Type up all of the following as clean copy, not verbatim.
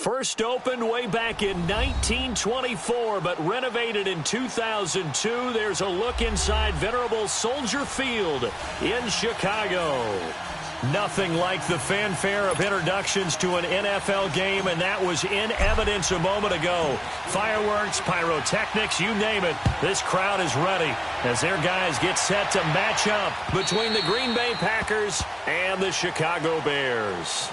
First opened way back in 1924, but renovated in 2002. There's a look inside venerable Soldier Field in Chicago. Nothing like the fanfare of introductions to an NFL game, and that was in evidence a moment ago. Fireworks, pyrotechnics, you name it. This crowd is ready as their guys get set to match up between the Green Bay Packers and the Chicago Bears.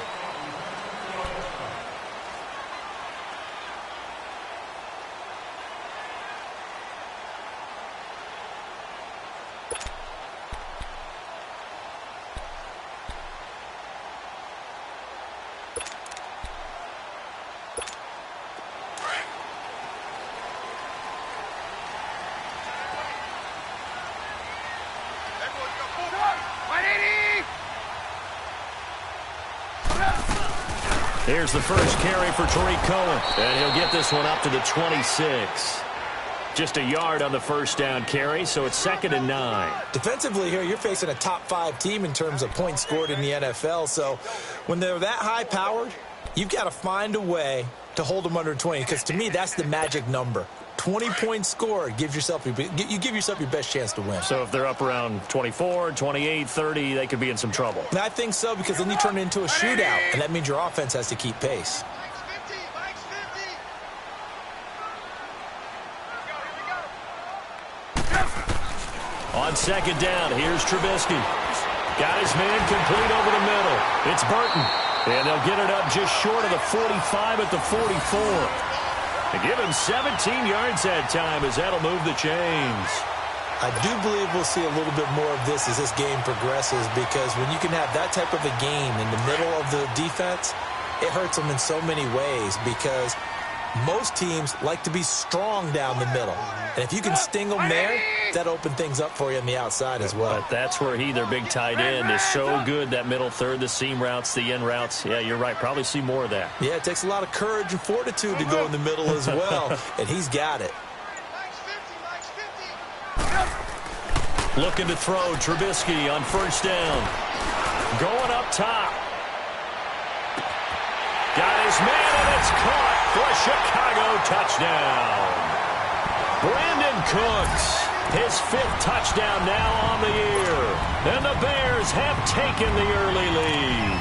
Here's the first carry for Tariq Cohen, and he'll get this one up to the 26. Just a yard on the first down carry, so it's 2nd and 9. Defensively here, you're facing a top-5 team in terms of points scored in the NFL, so when they're that high-powered, you've got to find a way to hold them under 20, because to me, that's the magic number. 20 points scored, you give yourself your best chance to win. So if they're up around 24, 28, 30, they could be in some trouble. And I think so, because then you turn it into a shootout, and that means your offense has to keep pace. On 2nd down, here's Trubisky. Got his man complete over the middle. It's Burton. And they'll get it up just short of the 45 at the 44. They give him 17 yards that time as that'll move the chains. I do believe we'll see a little bit more of this as this game progresses, because when you can have that type of a game in the middle of the defense, it hurts them in so many ways, because most teams like to be strong down the middle. And if you can sting them there, that opens things up for you on the outside as well. But that's where their big tight end, is so good, that middle third, the seam routes, the in routes. Yeah, you're right. Probably see more of that. Yeah, it takes a lot of courage and fortitude to go in the middle as well, and he's got it. Looking to throw, Trubisky on first down. Going up top. Got his man, and it's caught for a Chicago touchdown. Brandon Cooks, his 5th touchdown now on the year. And the Bears have taken the early lead.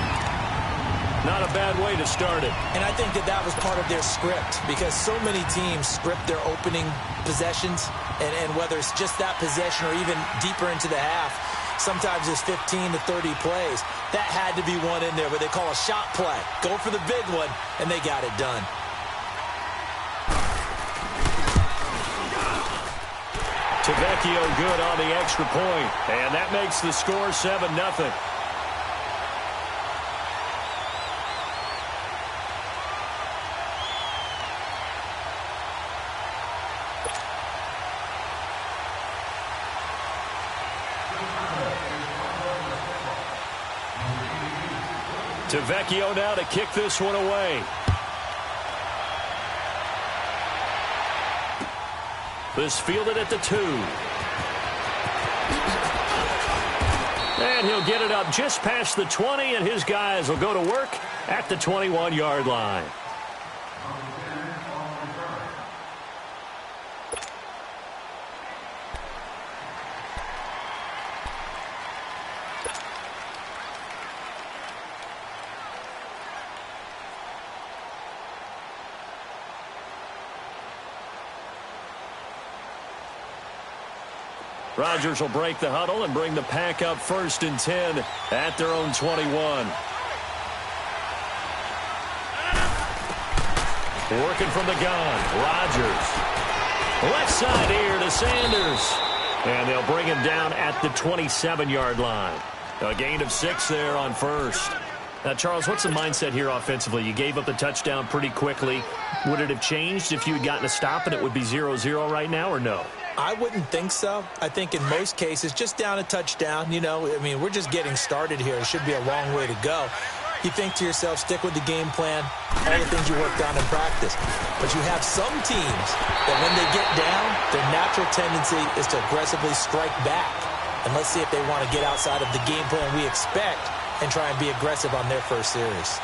Not a bad way to start it. And I think that was part of their script, because so many teams script their opening possessions, and whether it's just that possession or even deeper into the half, sometimes it's 15 to 30 plays. That had to be one in there, what they call a shot play. Go for the big one, and they got it done. Tavecchio good on the extra point, and that makes the score 7-0. Tavecchio now to kick this one away. This fielded at the 2. And he'll get it up just past the 20, and his guys will go to work at the 21-yard line. Rodgers will break the huddle and bring the pack up 1st and 10 at their own 21. Working from the gun, Rodgers. Left side here to Sanders. And they'll bring him down at the 27-yard line. A gain of 6 there on 1st. Now, Charles, what's the mindset here offensively? You gave up the touchdown pretty quickly. Would it have changed if you had gotten a stop and it would be 0-0 right now, or no? I wouldn't think so. I think in most cases, just down a touchdown, we're just getting started here. It should be a long way to go. You think to yourself, stick with the game plan, all the things you worked on in practice. But you have some teams that when they get down, their natural tendency is to aggressively strike back. And let's see if they want to get outside of the game plan we expect and try and be aggressive on their first series.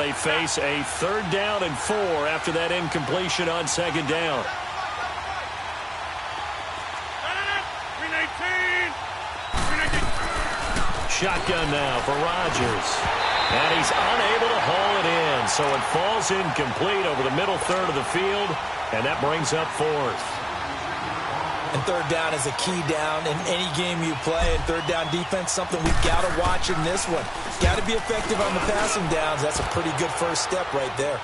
they face a 3rd down and 4 after that incompletion on 2nd down. Shotgun now for Rodgers. And he's unable to haul it in, so it falls incomplete over the middle third of the field, and that brings up 4th. And 3rd down is a key down in any game you play. And 3rd down defense, something we've got to watch in this one. Got to be effective on the passing downs. That's a pretty good first step right there.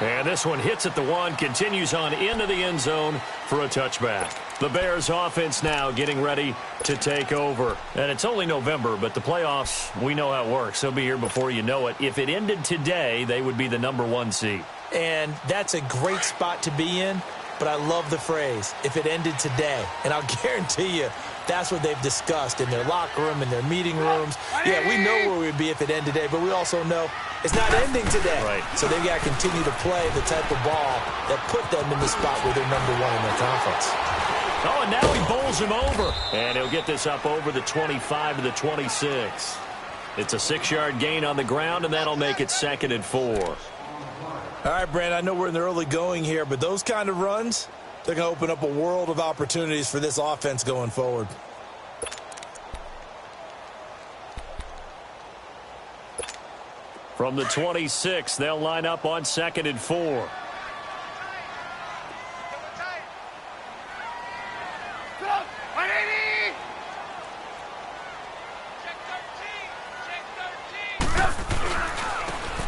And this one hits at the 1, continues on into the end zone for a touchback. The Bears offense now getting ready to take over. And it's only November, but the playoffs, we know how it works. They'll be here before you know it. If it ended today, they would be the #1 seed. And that's a great spot to be in, but I love the phrase, if it ended today. And I'll guarantee you, that's what they've discussed in their locker room, in their meeting rooms. Yeah, we know where we'd be if it ended today, but we also know it's not ending today. Right. So they've got to continue to play the type of ball that put them in the spot where they're #1 in their conference. Oh, and now he bowls him over. And he'll get this up over the 25 to the 26. It's a 6-yard gain on the ground, and that'll make it 2nd and 4. All right, Brand, I know we're in the early going here, but those kind of runs, they're going to open up a world of opportunities for this offense going forward. From the 26, they'll line up on 2nd and 4.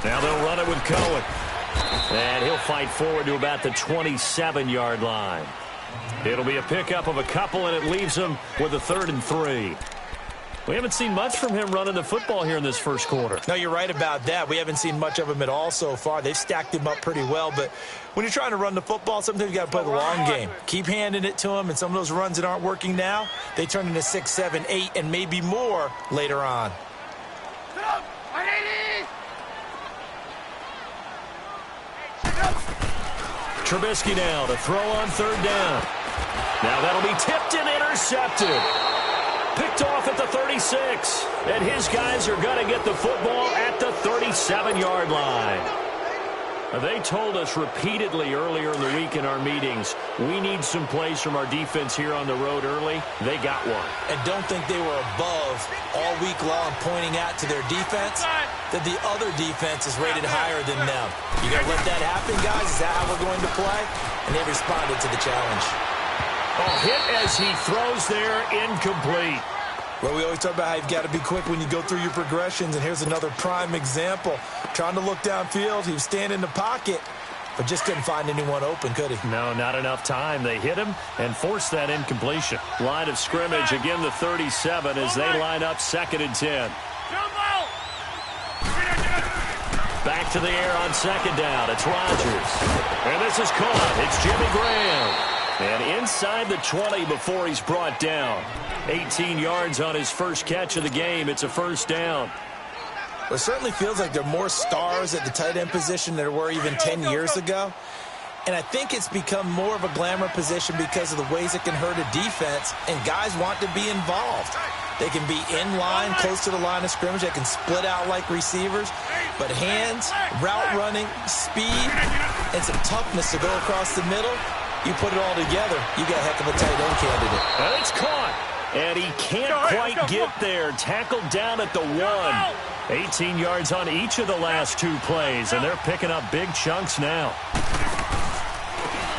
Now they'll run it with Cohen. And he'll fight forward to about the 27-yard line. It'll be a pickup of a couple, and it leaves them with a 3rd and 3. We haven't seen much from him running the football here in this first quarter. No, you're right about that. We haven't seen much of him at all so far. They've stacked him up pretty well, but when you're trying to run the football, sometimes you got to play the long game. Keep handing it to him, and some of those runs that aren't working now, they turn into 6, 7, 8, and maybe more later on. Trubisky now to throw on 3rd down. Now that'll be tipped and intercepted. Picked off at the 36. And his guys are going to get the football at the 37-yard line. They told us repeatedly earlier in the week in our meetings, we need some plays from our defense here on the road early. They got one. And don't think they were above all week long pointing out to their defense that the other defense is rated higher than them. You going to let that happen, guys? Is that how we're going to play? And they responded to the challenge. Oh, hit as he throws there, incomplete. Well, we always talk about how you've got to be quick when you go through your progressions, and here's another prime example. Trying to look downfield, he was standing in the pocket, but just couldn't find anyone open, could he? No, not enough time. They hit him and forced that incompletion. Line of scrimmage, again the 37 as they line up 2nd and 10. Back to the air on 2nd down. It's Rodgers. And this is caught. It's Jimmy Graham. And inside the 20 before he's brought down. 18 yards on his first catch of the game. It's a 1st down. Well, it certainly feels like there are more stars at the tight end position than there were even 10 years ago. And I think it's become more of a glamour position because of the ways it can hurt a defense, and guys want to be involved. They can be in line, close to the line of scrimmage. They can split out like receivers. But hands, route running, speed, and some toughness to go across the middle, you put it all together, you got a heck of a tight end candidate. And it's caught. And he can't quite get there. Tackled down at the 1. 18 yards on each of the last 2 plays, and they're picking up big chunks now.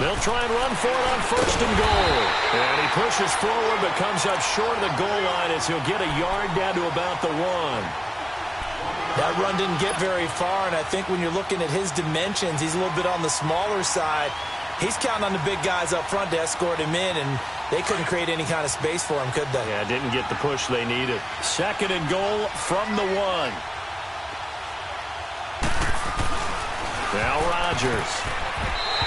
They'll try and run for it on 1st and goal. And he pushes forward but comes up short of the goal line as he'll get a yard down to about the 1. That run didn't get very far, and I think when you're looking at his dimensions, he's a little bit on the smaller side. He's counting on the big guys up front to escort him in, and they couldn't create any kind of space for him, could they? Yeah, didn't get the push they needed. 2nd and goal from the 1. Now Rodgers.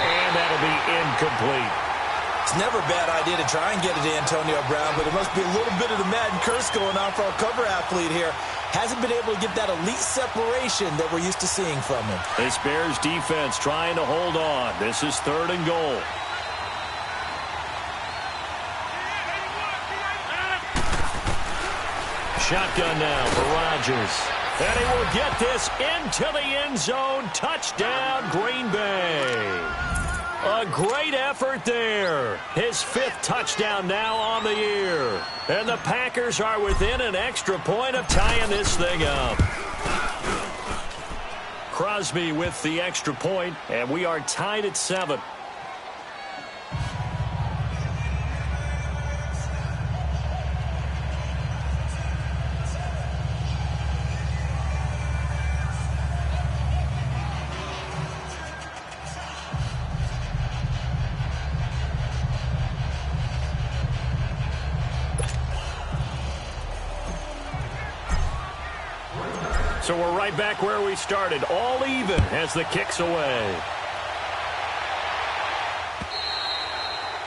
And that'll be incomplete. It's never a bad idea to try and get it to Antonio Brown, but it must be a little bit of the Madden curse going on for our cover athlete here. Hasn't been able to get that elite separation that we're used to seeing from him. This Bears defense trying to hold on. This is 3rd and goal. shotgun now for Rodgers. And he will get this into the end zone. Touchdown, Green Bay. A great effort there. His 5th touchdown now on the year. And the Packers are within an extra point of tying this thing up. Crosby with the extra point, and we are tied at 7. So we're right back where we started, all even as the kick's away.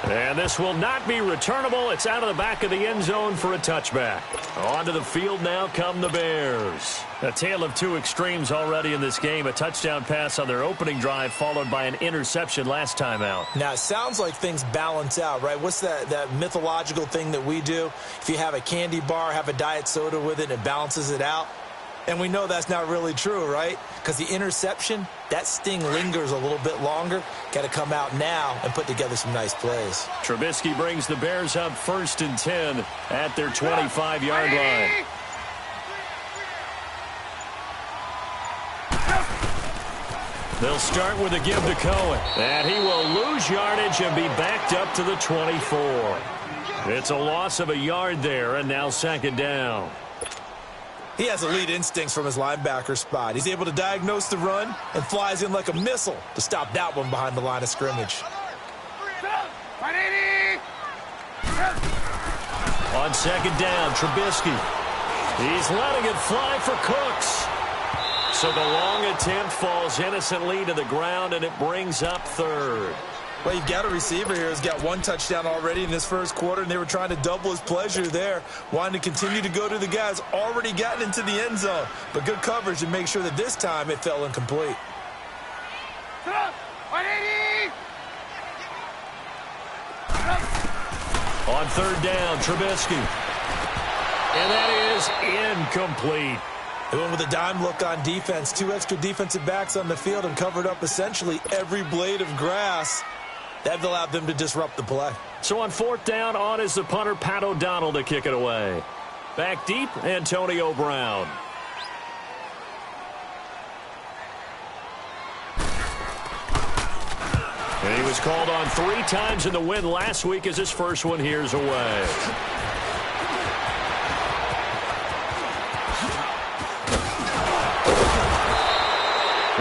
And this will not be returnable. It's out of the back of the end zone for a touchback. Onto the field now come the Bears. A tale of two extremes already in this game. A touchdown pass on their opening drive followed by an interception last time out. Now, it sounds like things balance out, right? What's that mythological thing that we do? If you have a candy bar, have a diet soda with it, it balances it out. And we know that's not really true, right? Because the interception, that sting lingers a little bit longer. Got to come out now and put together some nice plays. Trubisky brings the Bears up 1st and 10 at their 25-yard line. They'll start with a give to Cohen. And he will lose yardage and be backed up to the 24. It's a loss of a yard there, and now 2nd down. He has elite instincts from his linebacker spot. He's able to diagnose the run and flies in like a missile to stop that one behind the line of scrimmage. On 2nd down, Trubisky. He's letting it fly for Cooks. So the long attempt falls innocently to the ground, and it brings up 3rd. Well, you've got a receiver here who's got 1 touchdown already in this first quarter, and they were trying to double his pleasure there, wanting to continue to go to the guys already gotten into the end zone. But good coverage to make sure that this time it fell incomplete. On 3rd down, Trubisky. And that is incomplete. They went with a dime look on defense. 2 extra defensive backs on the field and covered up essentially every blade of grass. That allowed them to disrupt the play. So on 4th down, on is the punter, Pat O'Donnell, to kick it away. Back deep, Antonio Brown. And he was called on 3 times in the win last week as his first one here's away.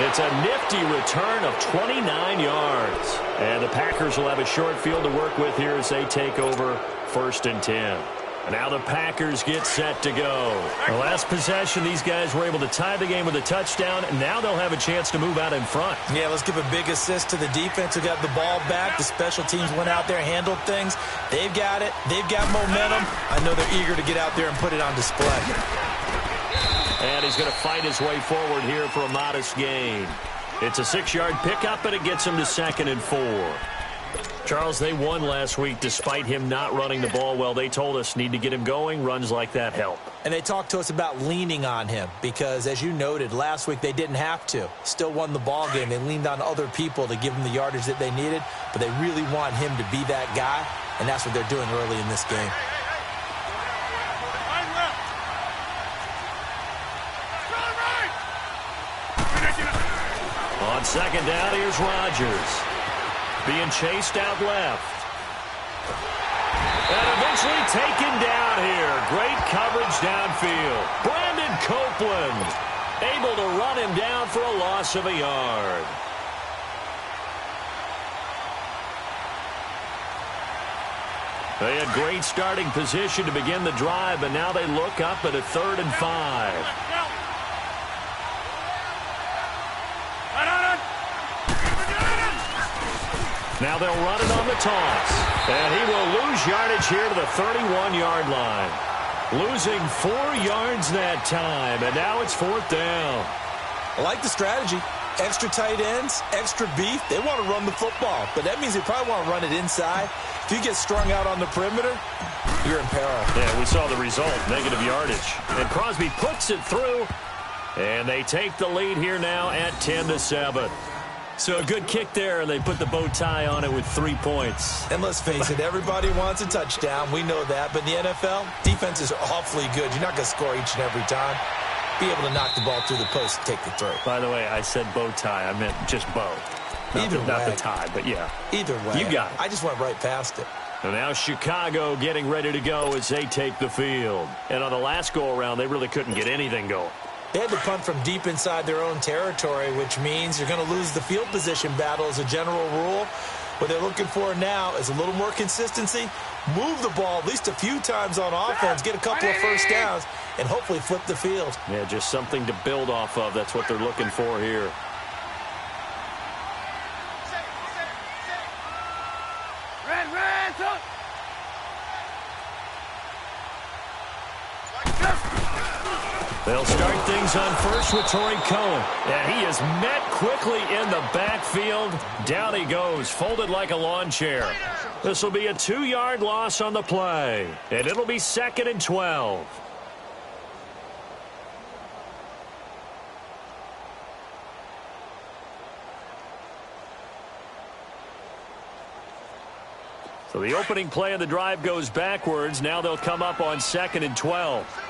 It's a nifty return of 29 yards. And the Packers will have a short field to work with here as they take over 1st and 10. And now the Packers get set to go. The last possession, these guys were able to tie the game with a touchdown, and now they'll have a chance to move out in front. Yeah, let's give a big assist to the defense who got the ball back. The special teams went out there, handled things. They've got it. They've got momentum. I know they're eager to get out there and put it on display. And he's going to fight his way forward here for a modest gain. It's a 6-yard pickup, and it gets him to 2nd and 4. Charles, they won last week despite him not running the ball well. They told us need to get him going. Runs like that help. And they talked to us about leaning on him because, as you noted, last week they didn't have to. Still won the ball game. They leaned on other people to give them the yardage that they needed, but they really want him to be that guy, and that's what they're doing early in this game. On 2nd down, here's Rodgers. Being chased out left. And eventually taken down here. Great coverage downfield. Brandon Copeland able to run him down for a loss of a yard. They had great starting position to begin the drive, but now they look up at a 3rd and 5. Now they'll run it on the toss. And he will lose yardage here to the 31-yard line. Losing 4 yards that time, and now it's 4th down. I like the strategy. Extra tight ends, extra beef, they want to run the football. But that means they probably want to run it inside. If you get strung out on the perimeter, you're in peril. Yeah, we saw the result, negative yardage. And Crosby puts it through, and they take the lead here now at 10-7. So a good kick there, and they put the bow tie on it with 3 points. And let's face it, everybody wants a touchdown. We know that. But in the NFL, defenses are awfully good. You're not going to score each and every time. Be able to knock the ball through the post and take the throw. By the way, I said bow tie. I meant just bow. Not the tie, but yeah. Either way. You got it. I just went right past it. And now Chicago getting ready to go as they take the field. And on the last go-around, they really couldn't get anything going. They had to punt from deep inside their own territory, which means you're going to lose the field position battle as a general rule. What they're looking for now is a little more consistency, move the ball at least a few times on offense, get a couple of first downs, and hopefully flip the field. Yeah, just something to build off of. That's what they're looking for here. They'll start things on first with Torrey Cohen. And he is met quickly in the backfield. Down he goes, folded like a lawn chair. This will be a 2-yard loss on the play. And it'll be 2nd and 12. So the opening play of the drive goes backwards. Now they'll come up on 2nd and 12.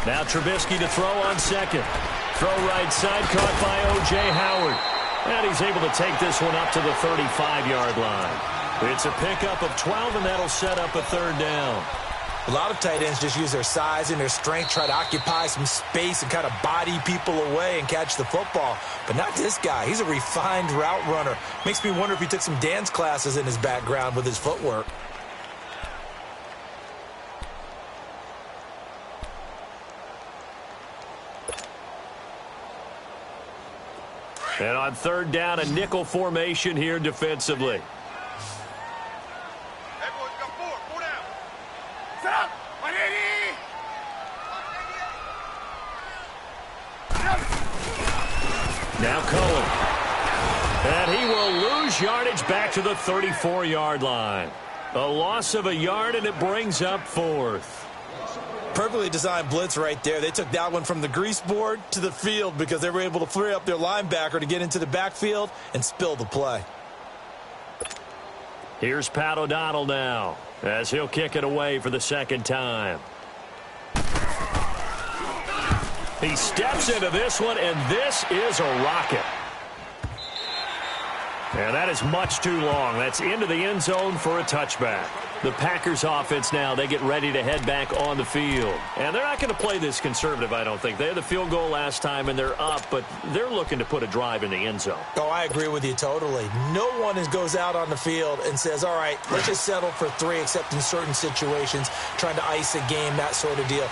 Now Trubisky to throw on second. Throw right side, caught by O.J. Howard. And he's able to take this one up to the 35-yard line. It's a pickup of 12, and that'll set up a 3rd down. A lot of tight ends just use their size and their strength, try to occupy some space and kind of body people away and catch the football. But not this guy. He's a refined route runner. Makes me wonder if he took some dance classes in his background with his footwork. And on 3rd down, a nickel formation here defensively. Now Cohen. And he will lose yardage back to the 34-yard line. A loss of a yard, and it brings up 4th. Perfectly designed blitz right there. They took that one from the grease board to the field because they were able to free up their linebacker to get into the backfield and spill the play. Here's Pat O'Donnell now as he'll kick it away for the 2nd time. He steps into this one, and this is a rocket. And that is much too long. That's into the end zone for a touchback. The Packers offense now, they get ready to head back on the field. And they're not going to play this conservative, I don't think. They had the field goal last time, and they're up, but they're looking to put a drive in the end zone. Oh, I agree with you totally. No one goes out on the field and says, all right, let's just settle for 3, except in certain situations, trying to ice a game, that sort of deal.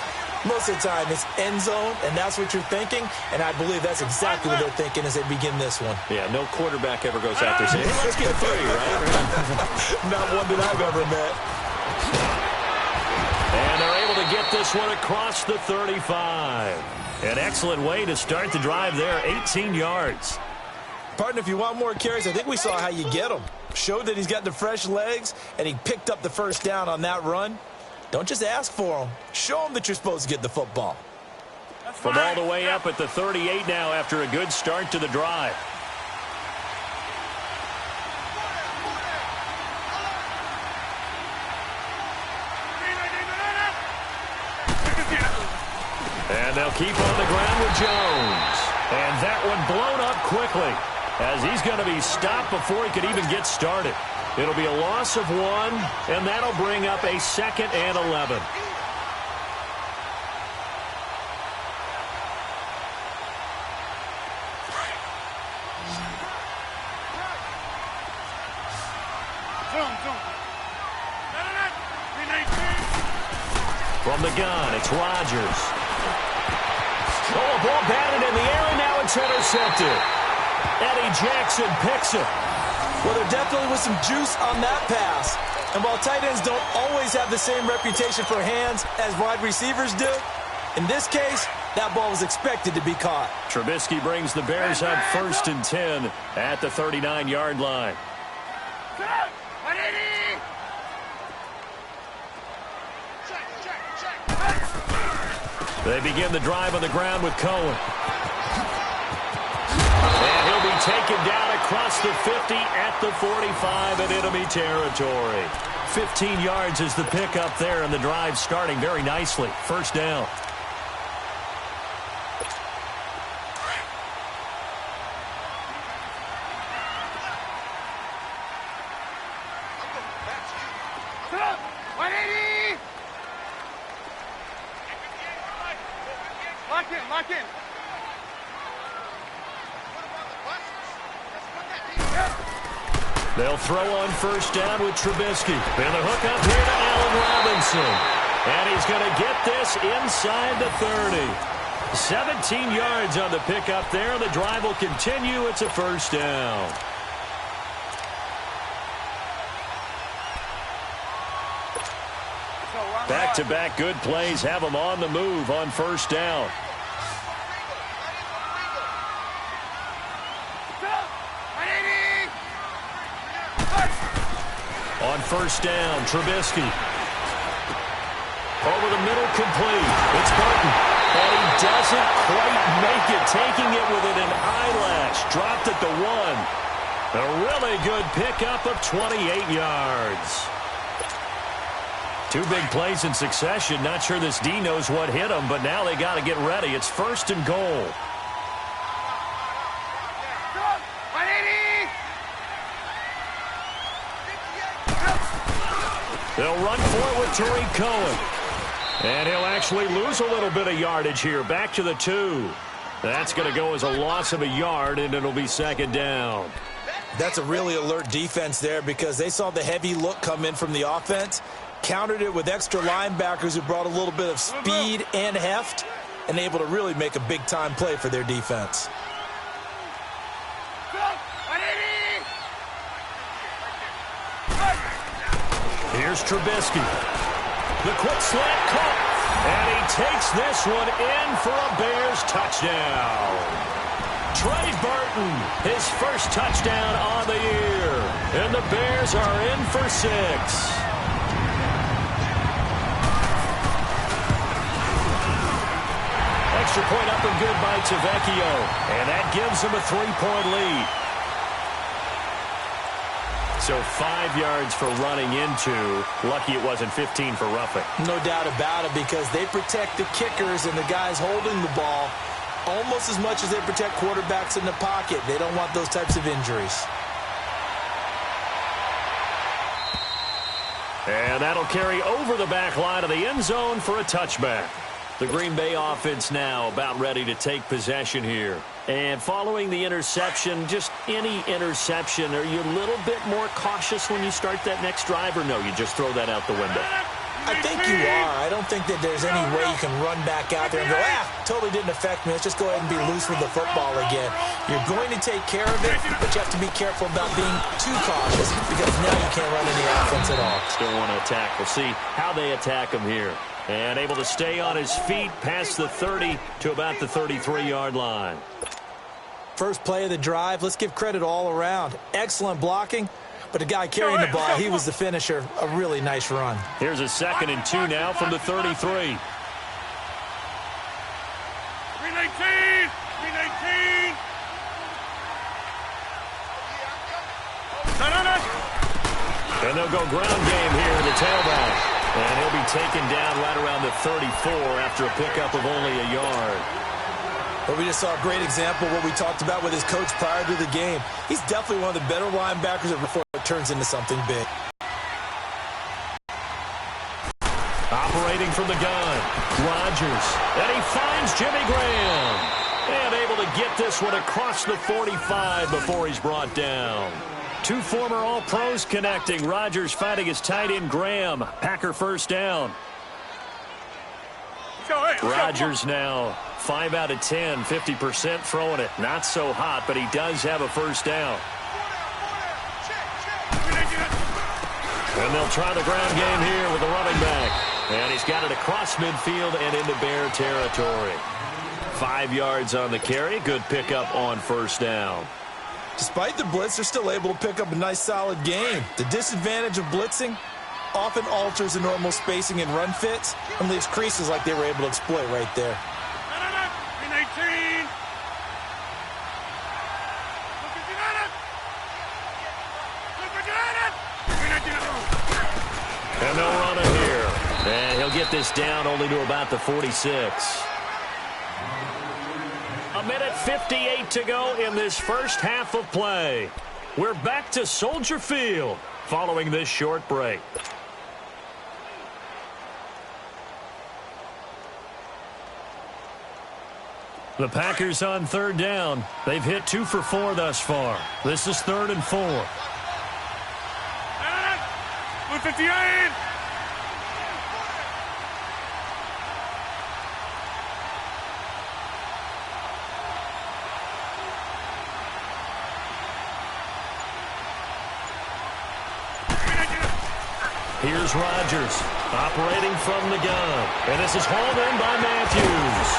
Most of the time, it's end zone, and that's what you're thinking, and I believe that's exactly what they're thinking as they begin this one. Yeah, no quarterback ever goes out there saying, hey, let's get 3, right? Not one that I've ever met. And they're able to get this one across the 35. An excellent way to start the drive there, 18 yards. Partner, if you want more carries, I think we saw how you get them. Showed that he's got the fresh legs, and he picked up the 1st down on that run. Don't just ask for them. Show them that you're supposed to get the football. From all the way up at the 38 now after a good start to the drive. And they'll keep on the ground with Jones. And that one blown up quickly as he's going to be stopped before he could even get started. It'll be a loss of 1, and that'll bring up a 2nd and 11. From the gun, it's Rodgers. Oh, a ball batted in the air, and now it's intercepted. Eddie Jackson picks it. Well, there definitely was some juice on that pass. And while tight ends don't always have the same reputation for hands as wide receivers do, in this case, that ball was expected to be caught. Trubisky brings the Bears up 1st and 10 at the 39-yard line. They begin the drive on the ground with Cohen. And he'll be taken down across the 50 at the 45 in enemy territory. 15 yards is the pickup there, and the drive starting very nicely. First down. Lock in. They'll throw on first down with Trubisky. And the hook up here to Allen Robinson. And he's going to get this inside the 30. 17 yards on the pickup there. The drive will continue. It's a first down. Back-to-back good plays have them on the move on first down. On first down, Trubisky. Over the middle, complete. It's Burton. And he doesn't quite make it, taking it within an eyelash. Dropped at the 1. A really good pickup of 28 yards. Two big plays in succession. Not sure this D knows what hit him, but now they got to get ready. It's 1st and goal. They'll run for it with Tariq Cohen. And he'll actually lose a little bit of yardage here. Back to the 2. That's going to go as a loss of a yard, and it'll be second down. That's a really alert defense there because they saw the heavy look come in from the offense, countered it with extra linebackers who brought a little bit of speed and heft, and able to really make a big-time play for their defense. Here's Trubisky. The quick slant caught. And he takes this one in for a Bears touchdown. Trey Burton, his first touchdown on the year. And the Bears are in for 6. Extra point up and good by Tavecchio. And that gives him a 3-point lead. So 5 yards for running into. Lucky it wasn't 15 for roughing. No doubt about it, because they protect the kickers and the guys holding the ball almost as much as they protect quarterbacks in the pocket. They don't want those types of injuries. And that'll carry over the back line of the end zone for a touchback. The Green Bay offense now about ready to take possession here. And following the interception, just any interception, are you a little bit more cautious when you start that next drive, or no, you just throw that out the window? I think you are. I don't think that there's any way you can run back out there and go, totally didn't affect me. Let's just go ahead and be loose with the football again. You're going to take care of it, but you have to be careful about being too cautious because now you can't run any offense at all. Still want to attack. We'll see how they attack him here. And able to stay on his feet past the 30 to about the 33-yard line. First play of the drive, let's give credit all around. Excellent blocking, but the guy carrying the ball, he was the finisher. A really nice run. Here's a 2nd and 2 now from the 33. 319! 319! And they'll go ground game here, the tailback. And he'll be taken down right around the 34 after a pickup of only a yard. But we just saw a great example of what we talked about with his coach prior to the game. He's definitely one of the better linebackers before it turns into something big. Operating from the gun, Rodgers. And he finds Jimmy Graham. And able to get this one across the 45 before he's brought down. Two former All-Pros connecting. Rodgers fighting his tight end Graham. Packer first down. Rodgers now 5 out of 10, 50% throwing it. Not so hot, but he does have a first down. And they'll try the ground game here with the running back. And he's got it across midfield and into Bear territory. 5 yards on the carry. Good pickup on first down. Despite the blitz, they're still able to pick up a nice, solid gain. The disadvantage of blitzing often alters the normal spacing and run fits and leaves creases like they were able to exploit right there. And they'll run it here. And he'll get this down only to about the 46. A minute 58 to go in this first half of play. We're back to Soldier Field following this short break. The Packers on third down. They've hit 2 for 4 thus far. This is 3rd and 4. 158! Here's Rodgers operating from the gun. And this is hauled in by Matthews.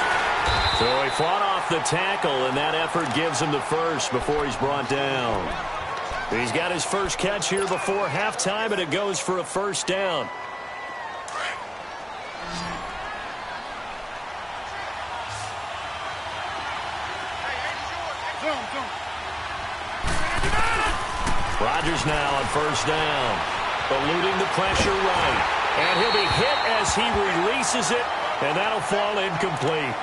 So he fought off the tackle, and that effort gives him the first before he's brought down. He's got his first catch here before halftime, and it goes for a first down. Rodgers now on first down. Eluding the pressure right. And he'll be hit as he releases it, and that'll fall incomplete.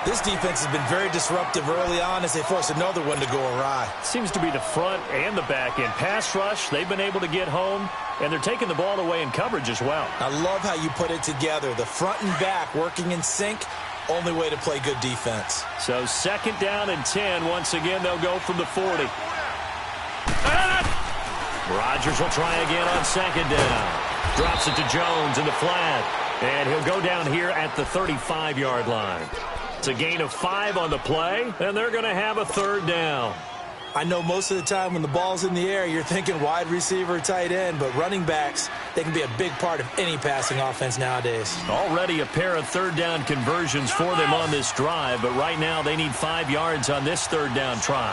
This defense has been very disruptive early on as they force another one to go awry. Seems to be the front and the back end. Pass rush, they've been able to get home, and they're taking the ball away in coverage as well. I love how you put it together. The front and back working in sync, only way to play good defense. So 2nd down and 10. Once again, they'll go from the 40. Rodgers will try again on 2nd down. Drops it to Jones in the flat. And he'll go down here at the 35-yard line. It's a gain of 5 on the play, and they're going to have a 3rd down. I know most of the time when the ball's in the air, you're thinking wide receiver, tight end, but running backs, they can be a big part of any passing offense nowadays. Already a pair of 3rd down conversions for them on this drive, but right now they need 5 yards on this 3rd down try.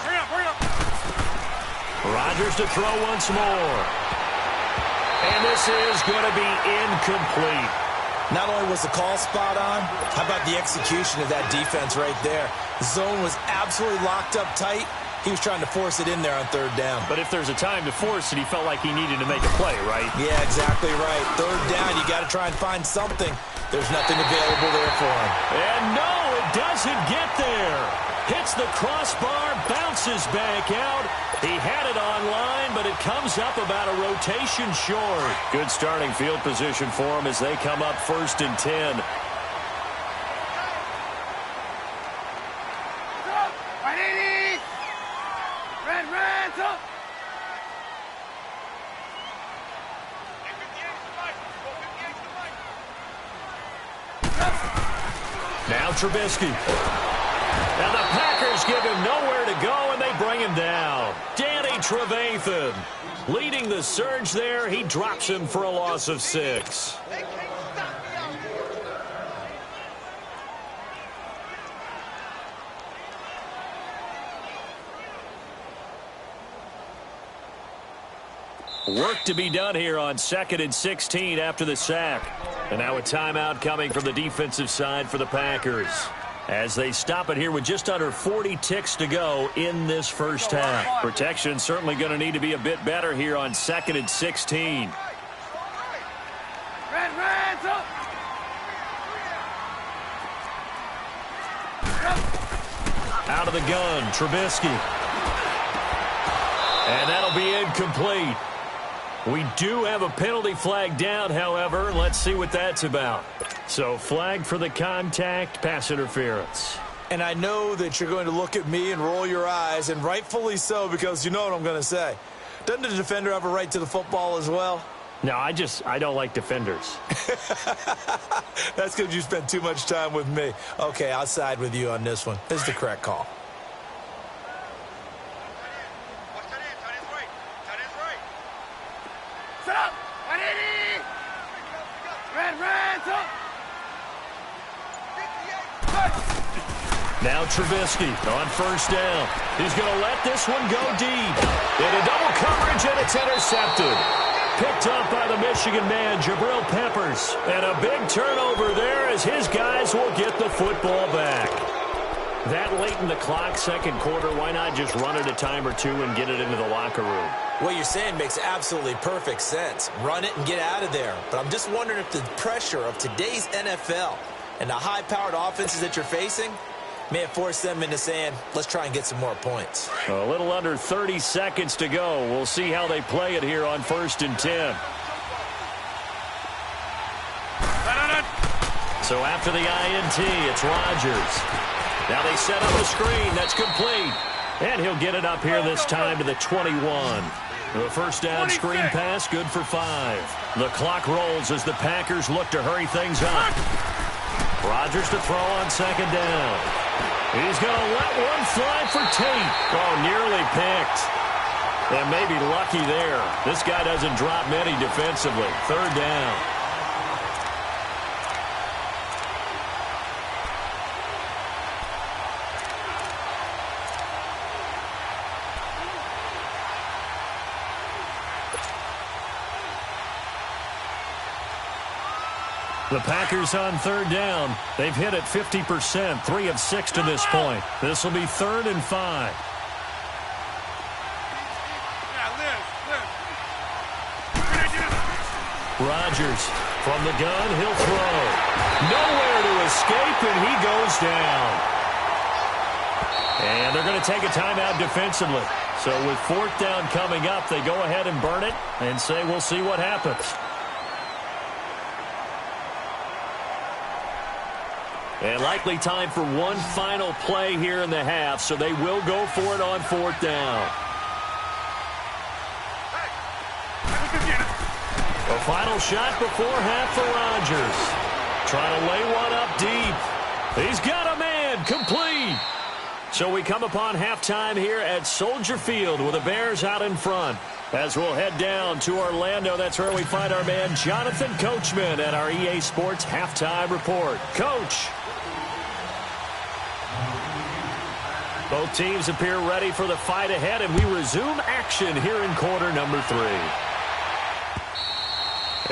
Rodgers to throw once more. And this is going to be incomplete. Not only was the call spot on, how about the execution of that defense right there? The zone was absolutely locked up tight. He was trying to force it in there on 3rd down. But if there's a time to force it, he felt like he needed to make a play, right? Yeah, exactly right. 3rd down, you got to try and find something. There's nothing available there for him. And no, it doesn't get there. Hits the crossbar, bounces back out. He had it online, but it comes up about a rotation short. Good starting field position for him as they come up 1st and 10. Now Trubisky. And the Packers give him nowhere to go, and they bring him down. Danny Trevathan leading the surge there. He drops him for a loss of 6. Work to be done here on 2nd and 16 after the sack. And now a timeout coming from the defensive side for the Packers, as they stop it here with just under 40 ticks to go in this first half. Protection certainly going to need to be a bit better here on 2nd and 16. Out of the gun, Trubisky. And that'll be incomplete. We do have a penalty flag down, however. Let's see what that's about. So flag for the contact, pass interference. And I know that you're going to look at me and roll your eyes, and rightfully so, because you know what I'm going to say. Doesn't the defender have a right to the football as well? No, I don't like defenders. That's because you spent too much time with me. Okay, I'll side with you on this one. This is the correct call. Now Trubisky on first down. He's going to let this one go deep. Into double coverage, and it's intercepted. Picked up by the Michigan man, Jabril Peppers. And a big turnover there as his guys will get the football back. That late in the clock, second quarter, why not just run it a time or two and get it into the locker room? What you're saying makes absolutely perfect sense. Run it and get out of there. But I'm just wondering if the pressure of today's NFL and the high-powered offenses that you're facing may have forced them into saying, let's try and get some more points. A little under 30 seconds to go. We'll see how they play it here on 1st and 10. So after the INT, it's Rodgers. Now they set up a screen. That's complete. And he'll get it up here this time to the 21. The first down screen pass, good for 5. The clock rolls as the Packers look to hurry things up. Rodgers to throw on second down. He's going to let one fly for Tate. Oh, nearly picked. And maybe lucky there. This guy doesn't drop many defensively. Third down. The Packers on third down. They've hit it 50%, 3 of 6 to this point. This will be 3rd and 5. Rodgers from the gun, he'll throw. Nowhere to escape, and he goes down. And they're going to take a timeout defensively. So with 4th down coming up, they go ahead and burn it and say we'll see what happens. And likely time for one final play here in the half, so they will go for it on 4th down. A final shot before half for Rodgers. Trying to lay one up deep. He's got a man, complete. So we come upon halftime here at Soldier Field with the Bears out in front. As we'll head down to Orlando, that's where we find our man Jonathan Coachman at our EA Sports Halftime Report. Coach. Both teams appear ready for the fight ahead, and we resume action here in quarter number 3.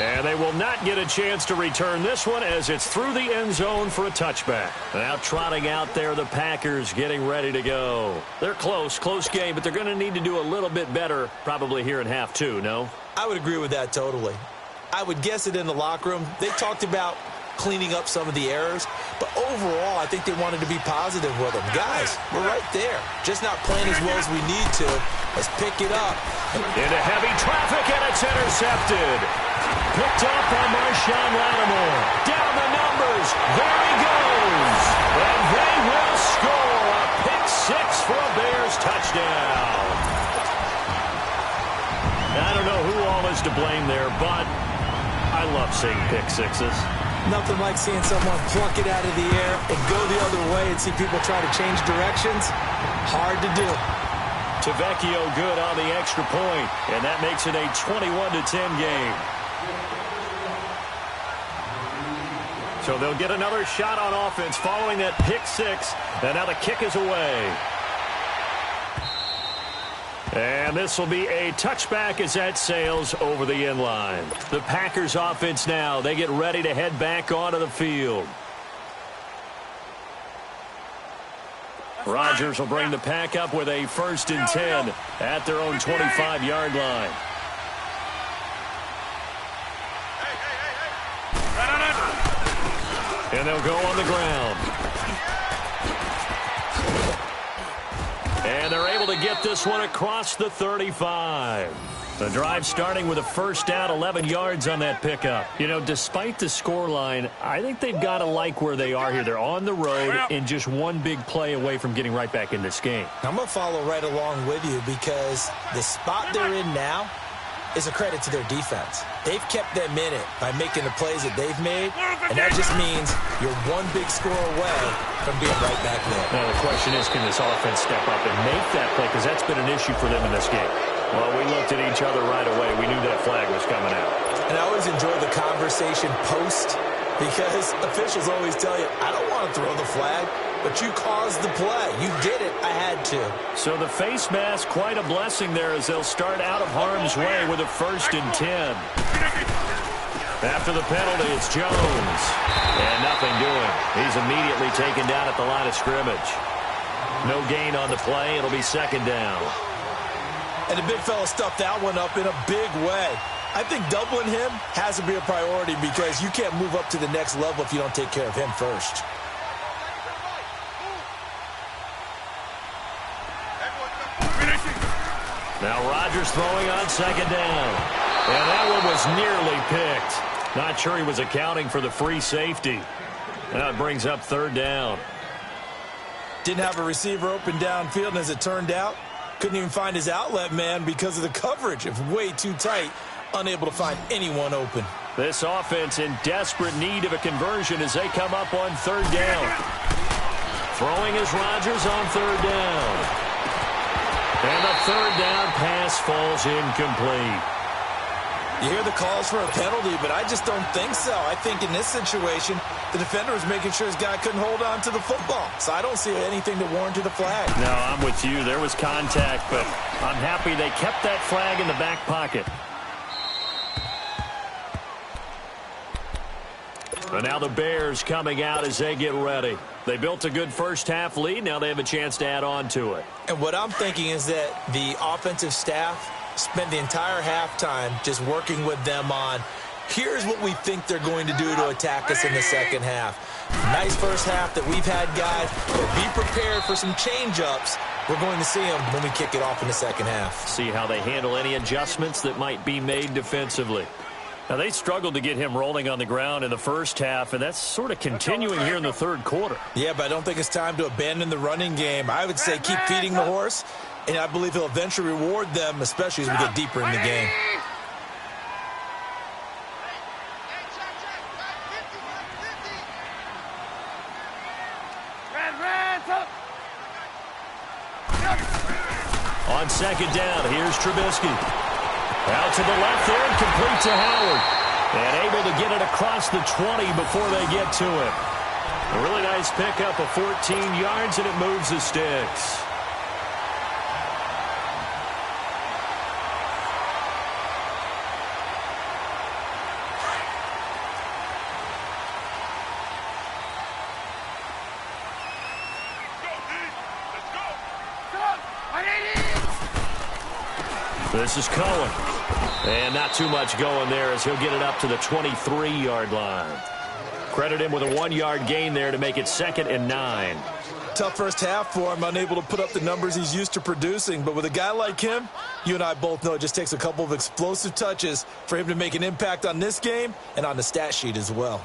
And they will not get a chance to return this one as it's through the end zone for a touchback. Now trotting out there, the Packers getting ready to go. They're close game, but they're going to need to do a little bit better probably here in half 2, no? I would agree with that totally. I would guess it in the locker room. They talked about cleaning up some of the errors, but overall, I think they wanted to be positive with them. Guys, we're right there. Just not playing as well as we need to. Let's pick it up. Into heavy traffic, and it's intercepted. Picked up by Marshawn Lattimore. Down the numbers. There he goes. And they will score a pick 6 for a Bears touchdown. I don't know who all is to blame there, but I love seeing pick 6s. Nothing like seeing someone pluck it out of the air and go the other way and see people try to change directions. Hard to do. Tavecchio good on the extra point, and that makes it a 21-10 game. So they'll get another shot on offense following that pick 6, and now the kick is away. And this will be a touchback as that sails over the end line. The Packers offense now, they get ready to head back onto the field. Rodgers will bring the pack up with a 1st and 10 at their own 25-yard line. And they'll go on the ground. And they're able to get this one across the 35. The drive starting with a 1st down, 11 yards on that pickup. You know, despite the scoreline, I think they've got to like where they are here. They're on the road and just one big play away from getting right back in this game. I'm going to follow right along with you because the spot they're in now is a credit to their defense. They've kept them in it by making the plays that they've made, and that just means you're one big score away from being right back there. Now the question is, can this offense step up and make that play? Because that's been an issue for them in this game. Well, we looked at each other right away. We knew that flag was coming out. And I always enjoy the conversation post because officials always tell you, I don't want to throw the flag, but you caused the play. You did it. I had to. So the face mask, quite a blessing there as they'll start out of harm's way with a 1st and 10. After the penalty, it's Jones. And nothing doing. He's immediately taken down at the line of scrimmage. No gain on the play. It'll be 2nd down. And the big fella stuffed that one up in a big way. I think doubling him has to be a priority because you can't move up to the next level if you don't take care of him first. Now Rodgers throwing on 2nd down. And that one was nearly picked. Not sure he was accounting for the free safety. Now it brings up 3rd down. Didn't have a receiver open downfield, and as it turned out, couldn't even find his outlet man because of the coverage. It was way too tight, unable to find anyone open. This offense in desperate need of a conversion as they come up on 3rd down. Throwing is Rodgers on 3rd down. And the 3rd down pass falls incomplete. You hear the calls for a penalty, but I just don't think so. I think in this situation, the defender was making sure his guy couldn't hold on to the football. So I don't see anything to warrant the flag. No, I'm with you. There was contact, but I'm happy they kept that flag in the back pocket. And now the Bears coming out as they get ready. They built a good first-half lead. Now they have a chance to add on to it. And what I'm thinking is that the offensive staff spent the entire halftime just working with them on, here's what we think they're going to do to attack us in the 2nd half. Nice first half that we've had, guys, but be prepared for some change-ups. We're going to see them when we kick it off in the 2nd half. See how they handle any adjustments that might be made defensively. Now, they struggled to get him rolling on the ground in the first half, and that's sort of continuing here in the 3rd quarter. Yeah, but I don't think it's time to abandon the running game. I would say keep feeding the horse, and I believe he'll eventually reward them, especially as we get deeper in the game. On 2nd down, here's Trubisky. Out to the left there and complete to Howard. And able to get it across the 20 before they get to it. A really nice pickup of 14 yards, and it moves the sticks. This is Cohen. And not too much going there as he'll get it up to the 23-yard line. Credit him with a 1-yard gain there to make it 2nd and 9. Tough first half for him, unable to put up the numbers he's used to producing. But with a guy like him, you and I both know it just takes a couple of explosive touches for him to make an impact on this game and on the stat sheet as well.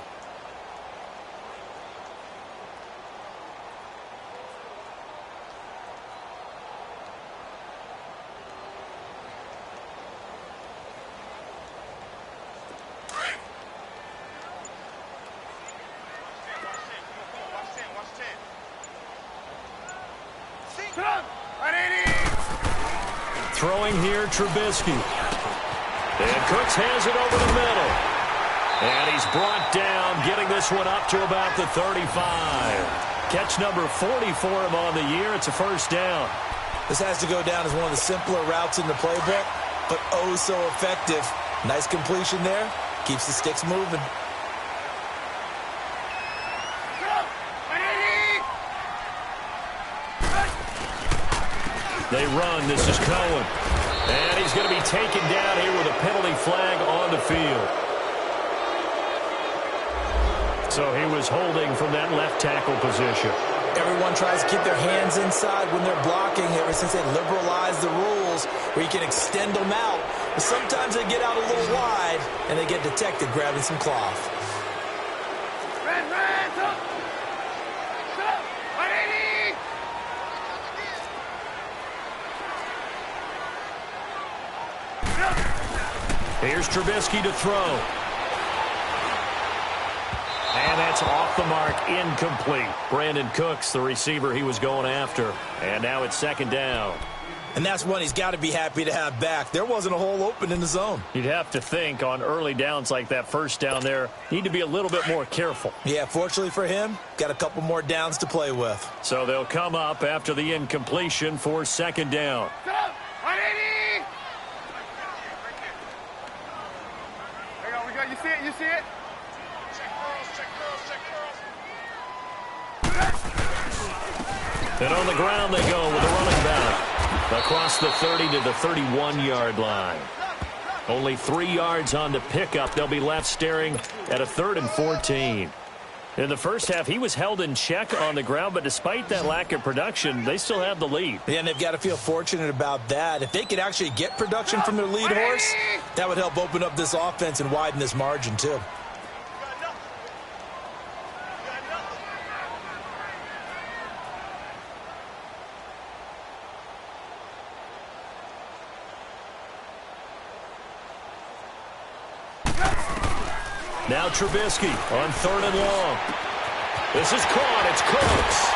Throwing here, Trubisky. And Cooks has it over the middle. And he's brought down, getting this one up to about the 35. Catch number 40 for him on the year. It's a 1st down. This has to go down as one of the simpler routes in the playbook, but oh so effective. Nice completion there. Keeps the sticks moving. They run. This is Cohen. And he's going to be taken down here with a penalty flag on the field. So he was holding from that left tackle position. Everyone tries to keep their hands inside when they're blocking ever since they liberalized the rules where you can extend them out. But sometimes they get out a little wide and they get detected grabbing some cloth. Here's Trubisky to throw. And that's off the mark, incomplete. Brandon Cooks, the receiver he was going after. And now it's 2nd down. And that's one he's got to be happy to have back. There wasn't a hole open in the zone. You'd have to think on early downs like that first down there, need to be a little bit more careful. Yeah, fortunately for him, got a couple more downs to play with. So they'll come up after the incompletion for second down. You see it? You see it? And on the ground they go with a running back. Across the 30 to the 31-yard line. Only 3 yards on the pickup. They'll be left staring at a 3rd and 14. In the first half, he was held in check on the ground, but despite that lack of production, they still have the lead. Yeah, and they've got to feel fortunate about that. If they could actually get production from their lead horse, that would help open up this offense and widen this margin, too. Now Trubisky on 3rd and long. This is caught. It's Cooks.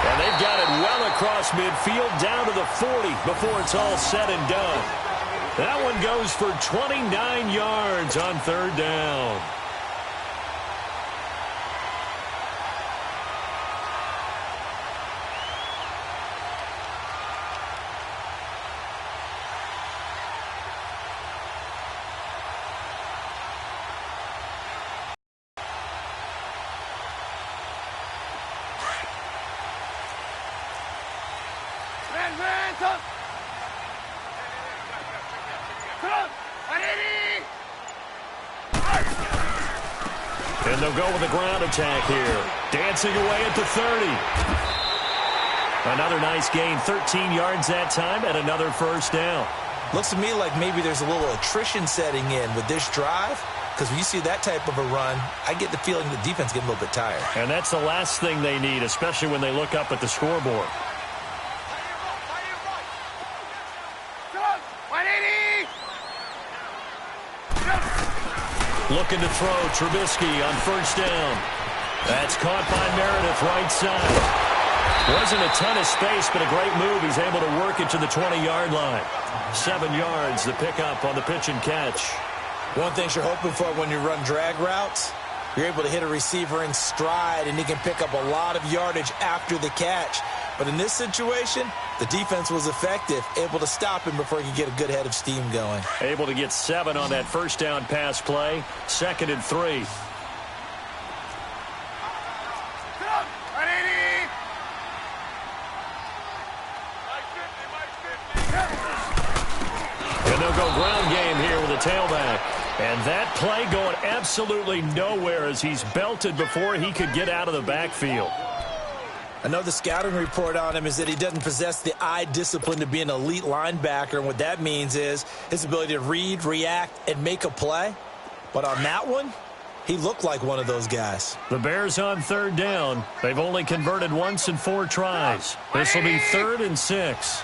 And they've got it well across midfield down to the 40 before it's all said and done. That one goes for 29 yards on 3rd down. And they'll go with a ground attack here. Dancing away at the 30. Another nice gain, 13 yards that time, and another first down. Looks to me like maybe there's a little attrition setting in with this drive, because when you see that type of a run, I get the feeling the defense getting a little bit tired. And that's the last thing they need, especially when they look up at the scoreboard. Looking to throw, Trubisky on first down. That's caught by Meredith, right side. Wasn't a ton of space, but a great move. He's able to work it to the 20-yard line. 7 yards, the pickup on the pitch and catch. One thing you're hoping for when you run drag routes, you're able to hit a receiver in stride, and he can pick up a lot of yardage after the catch. But in this situation, the defense was effective, able to stop him before he could get a good head of steam going. Able to get 7 on that first down pass play. 2nd and 3. And they'll go ground game here with a tailback. And that play going absolutely nowhere as he's belted before he could get out of the backfield. I know the scouting report on him is that he doesn't possess the eye discipline to be an elite linebacker. And what that means is his ability to read, react, and make a play. But on that one, he looked like one of those guys. The Bears on 3rd down. They've only converted once in 4 tries. This will be 3rd and 6.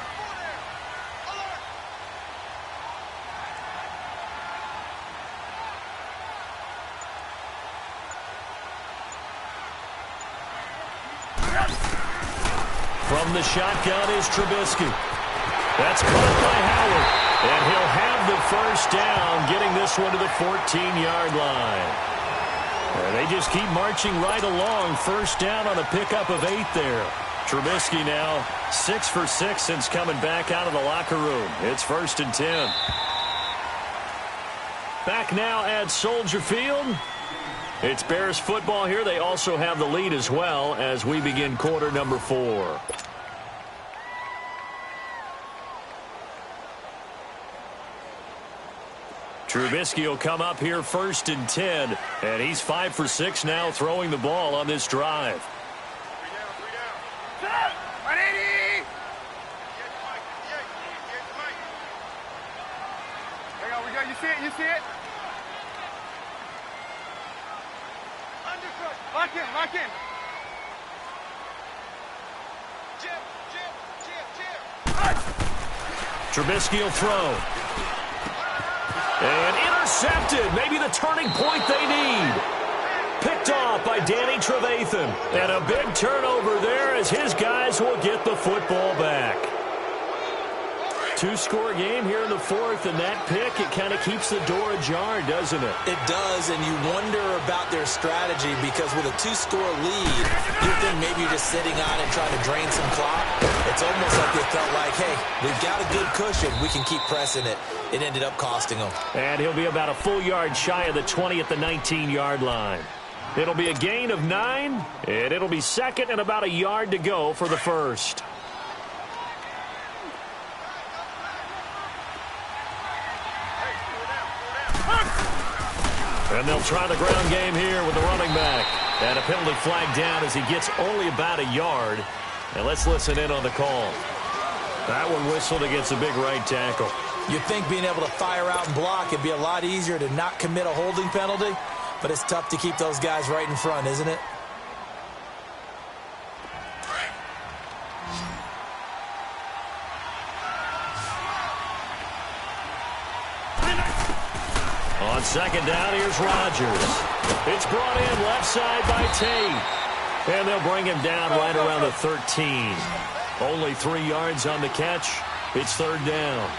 From the shotgun is Trubisky. That's caught by Howard. And he'll have the first down, getting this one to the 14-yard line. And they just keep marching right along. First down on a pickup of 8 there. Trubisky now 6 for 6 since coming back out of the locker room. It's 1st and 10. Back now at Soldier Field. It's Bears football here. They also have the lead as well as we begin quarter number 4. Trubisky will come up here 1st and 10, and he's 5 for 6 now throwing the ball on this drive. You see it? You see it? Lock in, lock in. Trubisky will throw. And intercepted. Maybe the turning point they need. Picked off by Danny Trevathan. And a big turnover there as his guys will get the football back. Two-score game here in the fourth, and that pick, it kind of keeps the door ajar, doesn't it? It does, and you wonder about their strategy because with a two-score lead, you think maybe you're just sitting on it trying to drain some clock. It's almost like they felt like, hey, we've got a good cushion. We can keep pressing it. It ended up costing them. And he'll be about a full yard shy of the 20 at the 19-yard line. It'll be a gain of 9, and it'll be second and about a yard to go for the first. And they'll try the ground game here with the running back. And a penalty flag down as he gets only about a yard. And let's listen in on the call. That one whistled against a big right tackle. You'd think being able to fire out and block, it'd be a lot easier to not commit a holding penalty. But it's tough to keep those guys right in front, isn't it? On second down, here's Rodgers. It's brought in left side by Tate. And they'll bring him down right around the 13. Only 3 yards on the catch. It's third down.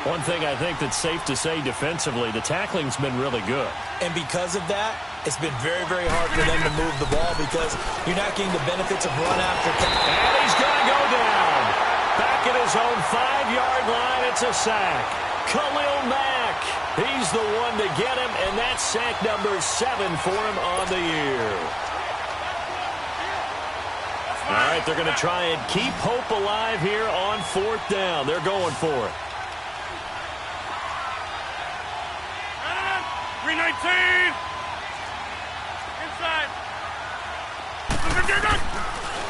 One thing I think that's safe to say defensively, the tackling's been really good. And because of that, it's been very, very hard for them to move the ball because you're not getting the benefits of run after. And he's going to go down. Back at his own 5-yard line, it's a sack. Khalil Mack, he's the one to get him, and that's sack number 7 for him on the year. All right, they're going to try and keep hope alive here on fourth down. They're going for it. 319. Inside.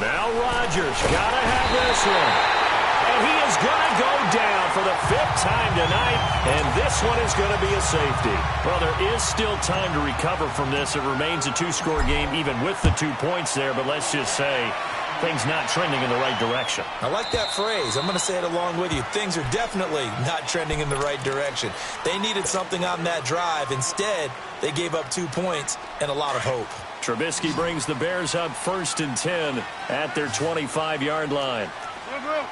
Now Rodgers got to have this one. And he is going to go down for the 5th time tonight, and this one is going to be a safety. Well, there is still time to recover from this. It remains a 2-score game even with the 2 points there, but let's just say things not trending in the right direction. I like that phrase. I'm going to say it along with you. Things are definitely not trending in the right direction. They needed something on that drive. Instead, they gave up 2 points and a lot of hope. Trubisky brings the Bears up 1st and 10 at their 25-yard line. Blue.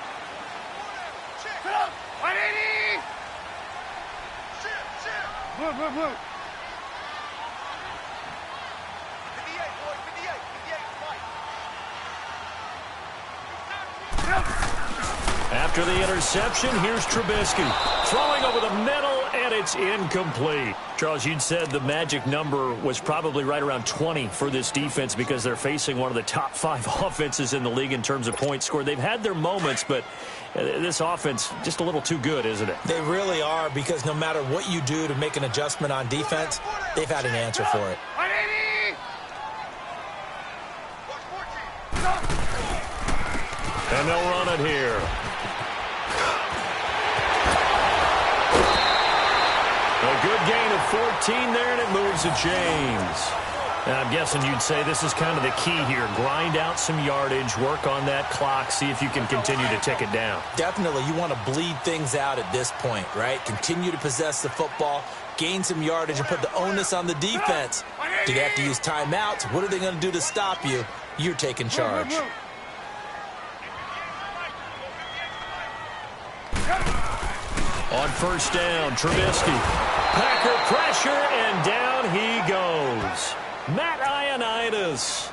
After the interception, here's Trubisky. Throwing over the middle, and it's incomplete. Charles, you'd said the magic number was probably right around 20 for this defense because they're facing one of the top 5 offenses in the league in terms of points scored. They've had their moments, but this offense just a little too good, isn't it? They really are because no matter what you do to make an adjustment on defense, they've had an answer for it. And they'll run it here. A good gain of 14 there, and it moves to James. And I'm guessing you'd say this is kind of the key here. Grind out some yardage, work on that clock, see if you can continue to tick it down. Definitely. You want to bleed things out at this point, right? Continue to possess the football, gain some yardage, and put the onus on the defense. Do they have to use timeouts? What are they going to do to stop you? You're taking charge. On first down, Trubisky. Packer pressure, and down he goes. Matt Ioannidis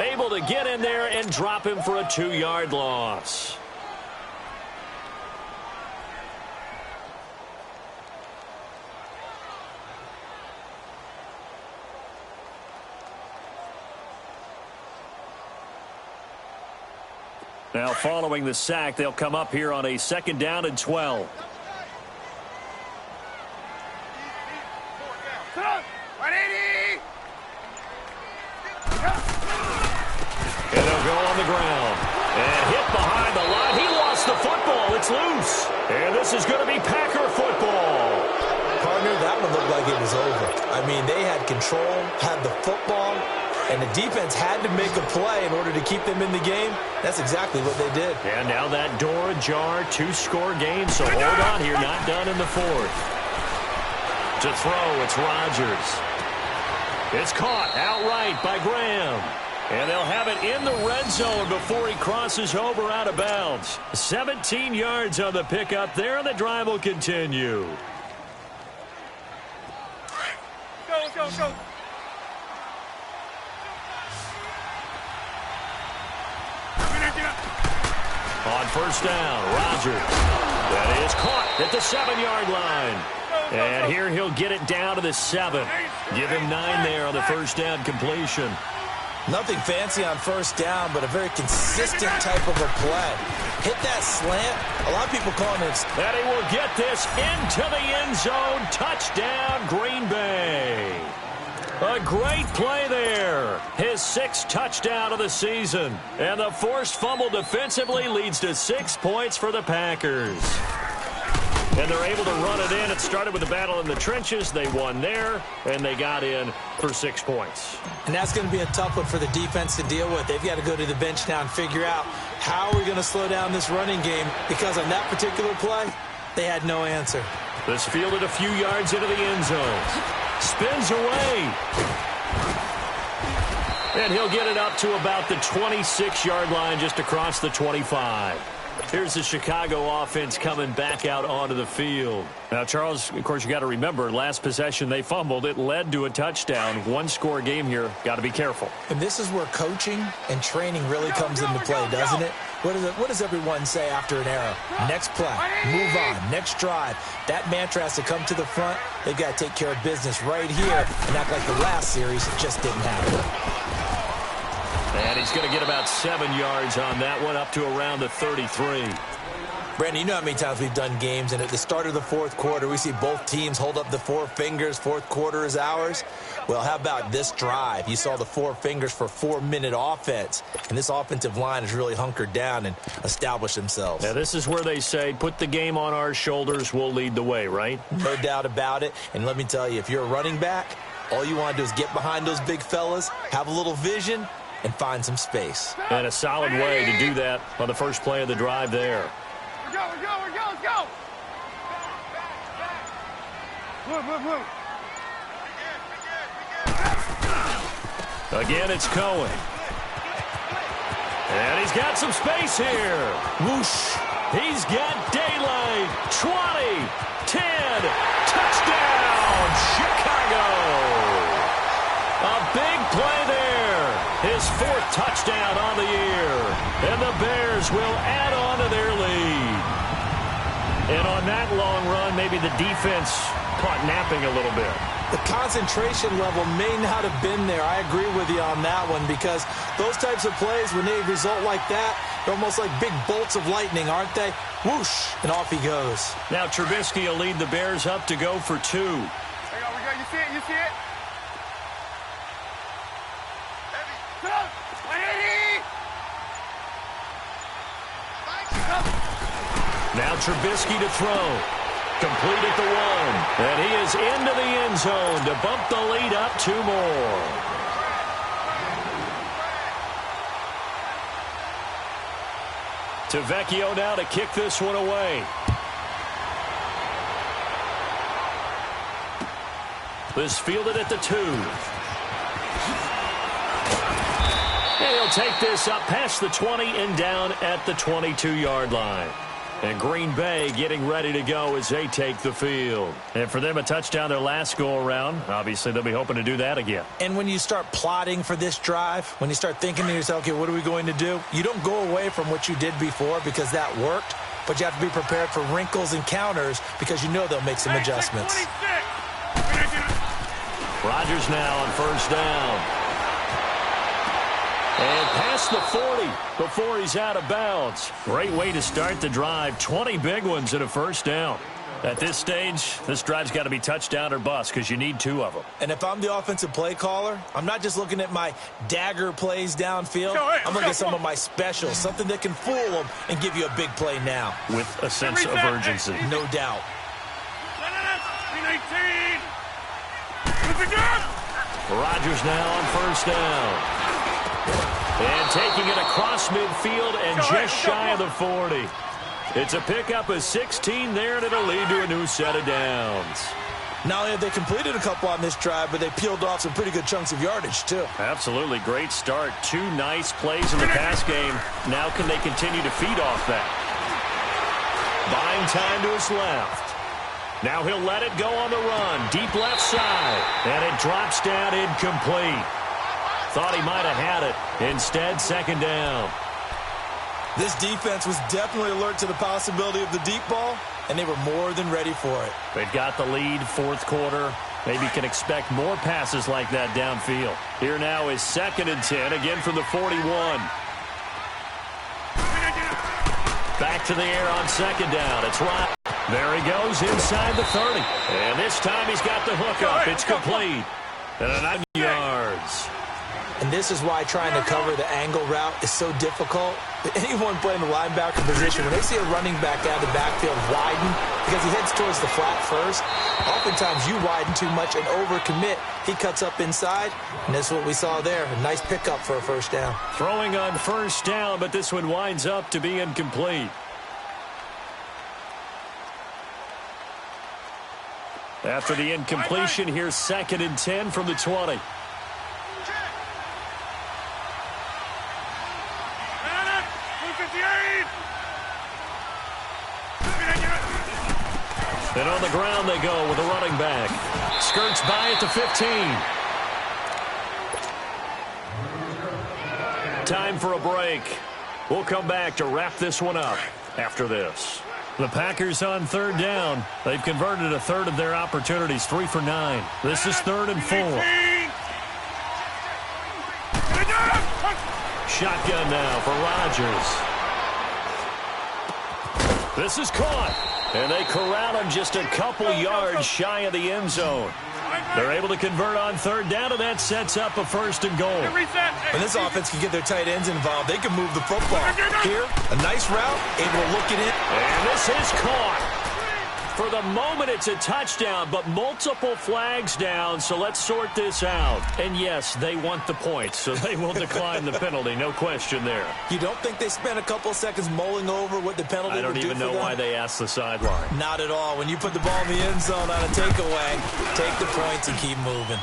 able to get in there and drop him for a 2-yard loss. Now following the sack, they'll come up here on a 2nd down and 12. And they'll go on the ground. And hit behind the line. He lost the football. It's loose. And this is going to be Packer football. Partner, that one looked like it was over. I mean, they had control, had the football, and the defense had to make a play in order to keep them in the game. That's exactly what they did. And now that door ajar, 2-score game. So hold on here, not done in the 4th. To throw, it's Rodgers. It's caught outright by Graham. And they'll have it in the red zone before he crosses over out of bounds. 17 yards on the pickup there, and the drive will continue. Go, go, go. On first down, Rodgers. That is caught at the 7-yard line. And here he'll get it down to the 7. Give him 9 there on the first down completion. Nothing fancy on first down, but a very consistent type of a play. Hit that slant. A lot of people calling it. And he will get this into the end zone. Touchdown, Green Bay. A great play there. His 6th touchdown of the season. And the forced fumble defensively leads to 6 points for the Packers. And they're able to run it in. It started with a battle in the trenches. They won there, and they got in for 6 points. And that's going to be a tough one for the defense to deal with. They've got to go to the bench now and figure out how are we going to slow down this running game, because on that particular play, they had no answer. This fielded a few yards into the end zone. Spins away. And he'll get it up to about the 26-yard line, just across the 25. Here's the Chicago offense coming back out onto the field. Now, Charles, of course, you got to remember, last possession they fumbled. It led to a touchdown. One-score game here. Got to be careful. And this is where coaching and training really comes into play, doesn't it? What does everyone say after an error? Next play, move on, next drive. That mantra has to come to the front. They've got to take care of business right here and act like the last series just didn't happen. And he's going to get about 7 yards on that one, up to around the 33. Brandon, you know how many times we've done games, and at the start of the fourth quarter, we see both teams hold up the 4 fingers. Fourth quarter is ours. Well, how about this drive? You saw the 4 fingers for 4-minute offense, and this offensive line has really hunkered down and established themselves. Now, this is where they say, put the game on our shoulders, we'll lead the way, right? No doubt about it. And let me tell you, if you're a running back, all you want to do is get behind those big fellas, have a little vision, and find some space. And a solid way to do that on the first play of the drive there. We're go, let's go. Move. Again, it's Cohen. And he's got some space here. Whoosh. He's got daylight. 20, 10, touchdown, Chicago. A big play there. His 4th touchdown on the year. And the Bears will add on to their lead. And on that long run, maybe the defense caught napping a little bit. The concentration level may not have been there. I agree with you on that one, because those types of plays, when they result like that, they're almost like big bolts of lightning, aren't they? Whoosh, and off he goes. Now Trubisky will lead the Bears up to go for 2. We go. You see it? Now Trubisky to throw. Complete at the 1. And he is into the end zone to bump the lead up 2 more. Vecchio now to kick this one away. This fielded at the 2. And he'll take this up past the 20 and down at the 22-yard line. And Green Bay getting ready to go as they take the field. And for them, a touchdown their last go-around. Obviously, they'll be hoping to do that again. And when you start plotting for this drive, when you start thinking to yourself, okay, what are we going to do? You don't go away from what you did before because that worked, but you have to be prepared for wrinkles and counters because you know they'll make some adjustments. Rodgers now on first down. And past the 40 before he's out of bounds. Great way to start the drive. 20 big ones and a first down. At this stage, this drive's got to be touchdown or bust because you need 2 of them. And if I'm the offensive play caller, I'm not just looking at my dagger plays downfield. I'm looking at some of my specials, something that can fool them and give you a big play now. With a sense of urgency. No doubt. Rodgers now on first down. And taking it across midfield and just shy of the 40. It's a pickup of 16 there, and it'll lead to a new set of downs. Not only have they completed a couple on this drive, but they peeled off some pretty good chunks of yardage, too. Absolutely great start. 2 nice plays in the pass game. Now can they continue to feed off that? Buying time to his left. Now he'll let it go on the run. Deep left side. And it drops down incomplete. Thought he might have had it. Instead, second down. This defense was definitely alert to the possibility of the deep ball, and they were more than ready for it. They've got the lead, fourth quarter. Maybe can expect more passes like that downfield. Here now is 2nd and 10, again from the 41. Back to the air on second down. It's right. There he goes inside the 30. And this time he's got the hook up. It's complete. And 9 yards. And this is why trying to cover the angle route is so difficult. Anyone playing the linebacker position, when they see a running back out of the backfield widen because he heads towards the flat first, oftentimes you widen too much and overcommit. He cuts up inside, and that's what we saw there. A nice pickup for a first down. Throwing on first down, but this one winds up to be incomplete. After the incompletion, here's 2nd and 10 from the 20. And on the ground they go with a running back. Skirts by at the 15. Time for a break. We'll come back to wrap this one up after this. The Packers on 3rd down. They've converted a third of their opportunities, 3 for 9. This is 3rd and 4. Shotgun now for Rodgers. This is caught. And they corral him just a couple yards shy of the end zone. They're able to convert on 3rd down, and that sets up a 1st and goal. When this offense can get their tight ends involved, they can move the football. Here, a nice route, able to look it in. And this is caught. For the moment, it's a touchdown, but multiple flags down, so let's sort this out. And yes, they want the points, so they will decline the penalty, no question there. You don't think they spent a couple seconds mulling over what the penalty would do for them? I don't even know why they asked the sideline. Not at all. When you put the ball in the end zone on a takeaway, take the points and keep moving.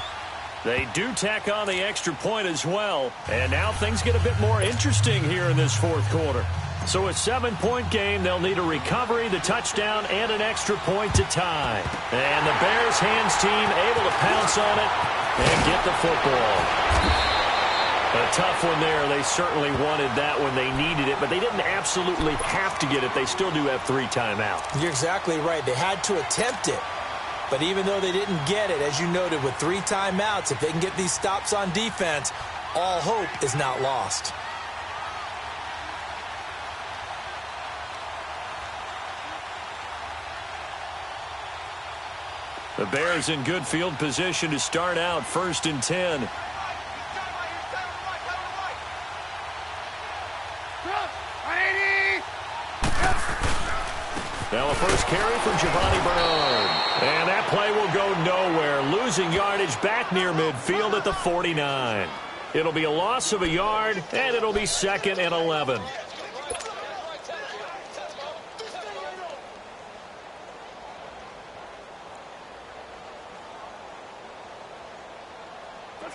They do tack on the extra point as well, and now things get a bit more interesting here in this fourth quarter. So a 7-point game, they'll need a recovery, the touchdown, and an extra point to tie. And the Bears hands team able to pounce on it and get the football. A tough one there. They certainly wanted that when they needed it, but they didn't absolutely have to get it. They still do have 3 timeouts. You're exactly right. They had to attempt it. But even though they didn't get it, as you noted, with 3 timeouts, if they can get these stops on defense, all hope is not lost. The Bears in good field position to start out 1st and 10. Now a first carry for Giovanni Bernard. And that play will go nowhere. Losing yardage back near midfield at the 49. It'll be a loss of a yard, and it'll be 2nd and 11.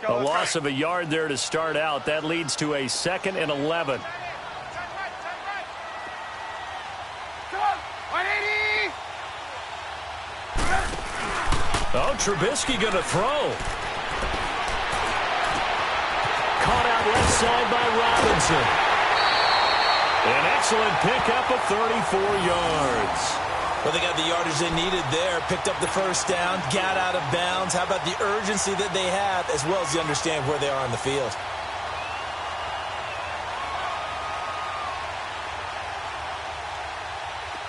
A loss of a yard there to start out. That leads to a 2nd and 11. Oh, Trubisky going to throw. Caught out left side by Robinson. An excellent pickup of 34 yards. Well, they got the yardage they needed there, picked up the first down, got out of bounds. How about the urgency that they have, as well as you understand where they are on the field?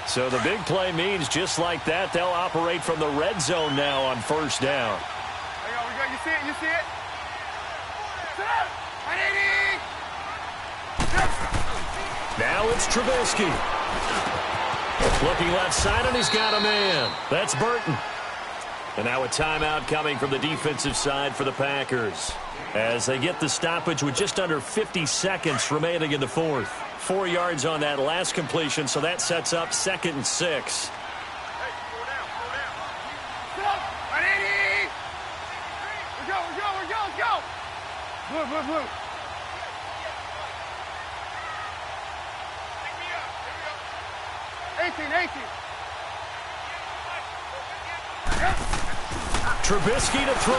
So the big play means just like that, they'll operate from the red zone now on 1st down. Hang on, we got, you see it, you see it? Now it's Trubisky. Looking left side, and he's got a man. That's Burton. And now a timeout coming from the defensive side for the Packers, as they get the stoppage with just under 50 seconds remaining in the fourth. 4 yards on that last completion, so that sets up 2nd and 6. Hey, slow down, slow down. Blue, blue, blue. 18, 18. Trubisky to throw.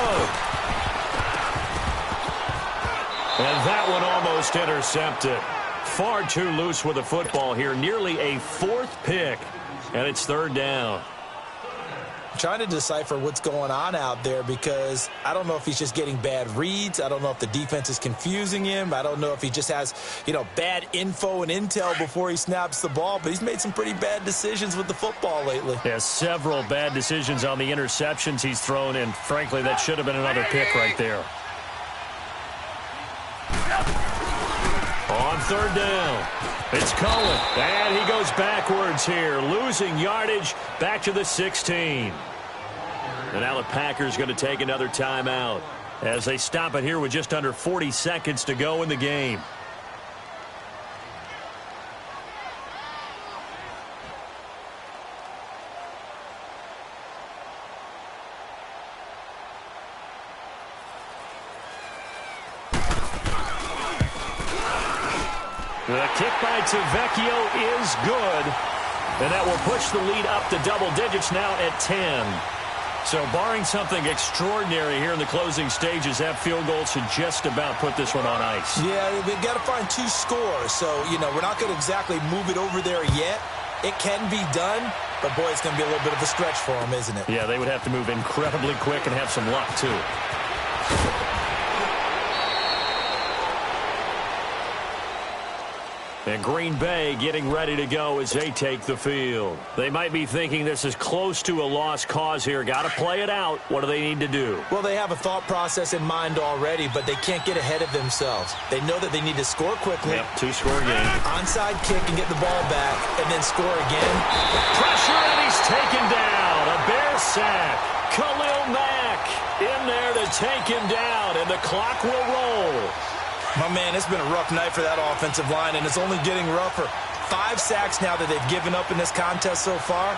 And that one almost intercepted. Far too loose with the football here. Nearly a fourth pick. And it's third down. Trying to decipher what's going on out there because I don't know if he's just getting bad reads. I don't know if the defense is confusing him. I don't know if he just has, bad info and intel before he snaps the ball. But he's made some pretty bad decisions with the football lately. Yeah, several bad decisions on the interceptions he's thrown, and frankly, that should have been another pick right there. On third down, it's Cohen, and he goes backwards here, losing yardage back to the 16. And now the Packers going to take another timeout as they stop it here with just under 40 seconds to go in the game. The kick by Tavecchio is good, and that will push the lead up to double digits now at 10. So barring something extraordinary here in the closing stages, that field goal should just about put this one on ice. Yeah, they've got to find 2 scores. So, we're not going to exactly move it over there yet. It can be done, but, boy, it's going to be a little bit of a stretch for them, isn't it? Yeah, they would have to move incredibly quick and have some luck, too. And Green Bay getting ready to go as they take the field. They might be thinking this is close to a lost cause here. Got to play it out. What do they need to do? Well, they have a thought process in mind already, but they can't get ahead of themselves. They know that they need to score quickly. Yep, 2-score game. Onside kick and get the ball back, and then score again. Pressure, and he's taken down. A Bear sack. Khalil Mack in there to take him down, and the clock will roll. My man, it's been a rough night for that offensive line, and it's only getting rougher. 5 sacks now that they've given up in this contest so far.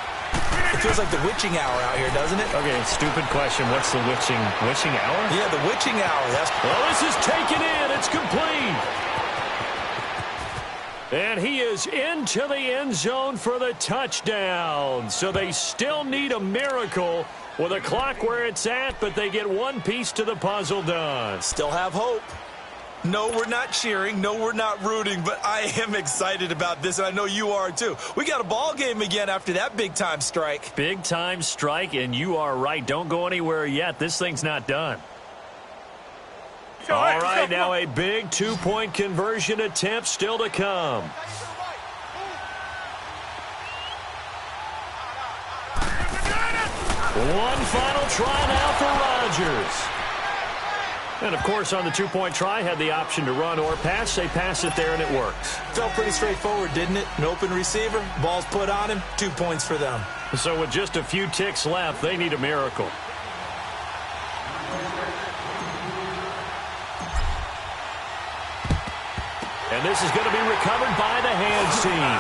It feels like the witching hour out here, doesn't it? Okay, stupid question. What's the witching hour? Yeah, the witching hour. Well, this is taken in. It's complete. And he is into the end zone for the touchdown. So they still need a miracle with a clock where it's at, but they get one piece to the puzzle done. Still have hope. No, we're not cheering. No, we're not rooting, but I am excited about this, and I know you are too. We got a ball game again after that big-time strike. Big-time strike, and you are right. Don't go anywhere yet. This thing's not done. All right, now a big 2-point conversion attempt still to come. One final try now for Rodgers. And, of course, on the 2-point try, had the option to run or pass. They pass it there, and it works. Felt pretty straightforward, didn't it? An open receiver, ball's put on him, 2 points for them. So with just a few ticks left, they need a miracle. And this is going to be recovered by the hands team.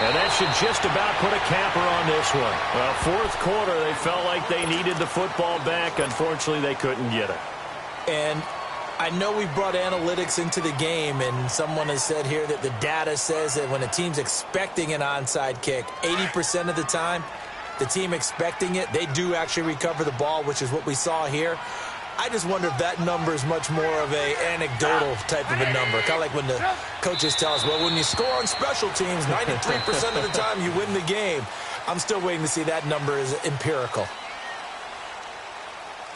And that should just about put a capper on this one. Well, fourth quarter, they felt like they needed the football back. Unfortunately, they couldn't get it. And I know we brought analytics into the game, and someone has said here that the data says that when a team's expecting an onside kick, 80% of the time, the team expecting it, they do actually recover the ball, which is what we saw here. I just wonder if that number is much more of a anecdotal type of a number. Kind of like when the coaches tell us, well, when you score on special teams, 93% of the time you win the game. I'm still waiting to see that number is empirical.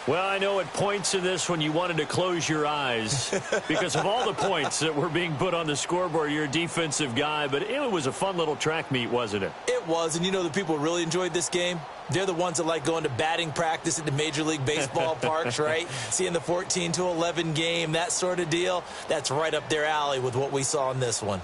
Well, I know at points in this when you wanted to close your eyes because of all the points that were being put on the scoreboard. You're a defensive guy, but it was a fun little track meet, wasn't it? It was, and you know the people who really enjoyed this game? They're the ones that like going to batting practice at the Major League Baseball parks, right? Seeing the 14-11 game, that sort of deal. That's right up their alley with what we saw in this one.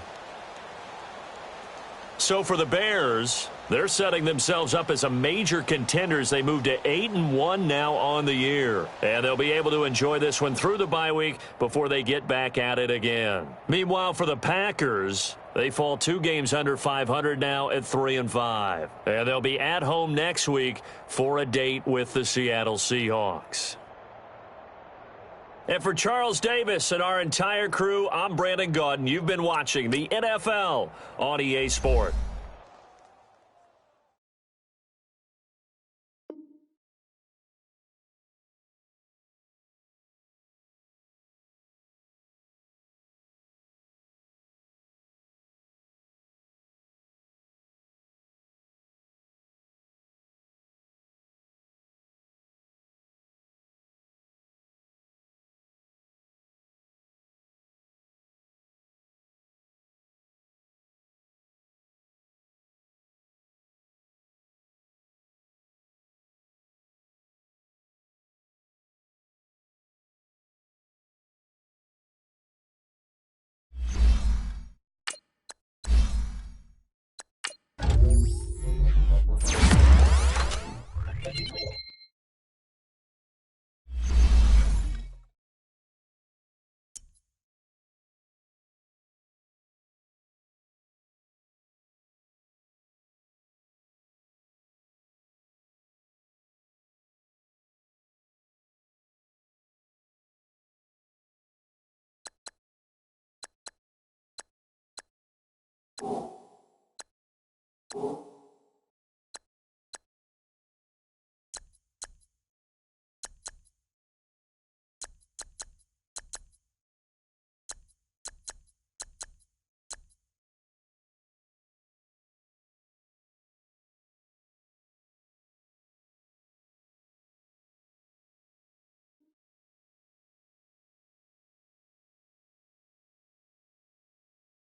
So for the Bears, they're setting themselves up as a major contender as they move to 8-1 now on the year. And they'll be able to enjoy this one through the bye week before they get back at it again. Meanwhile, for the Packers, they fall 2 games under 500 now at 3-5. And they'll be at home next week for a date with the Seattle Seahawks. And for Charles Davis and our entire crew, I'm Brandon Gaudin. You've been watching the NFL on EA Sport.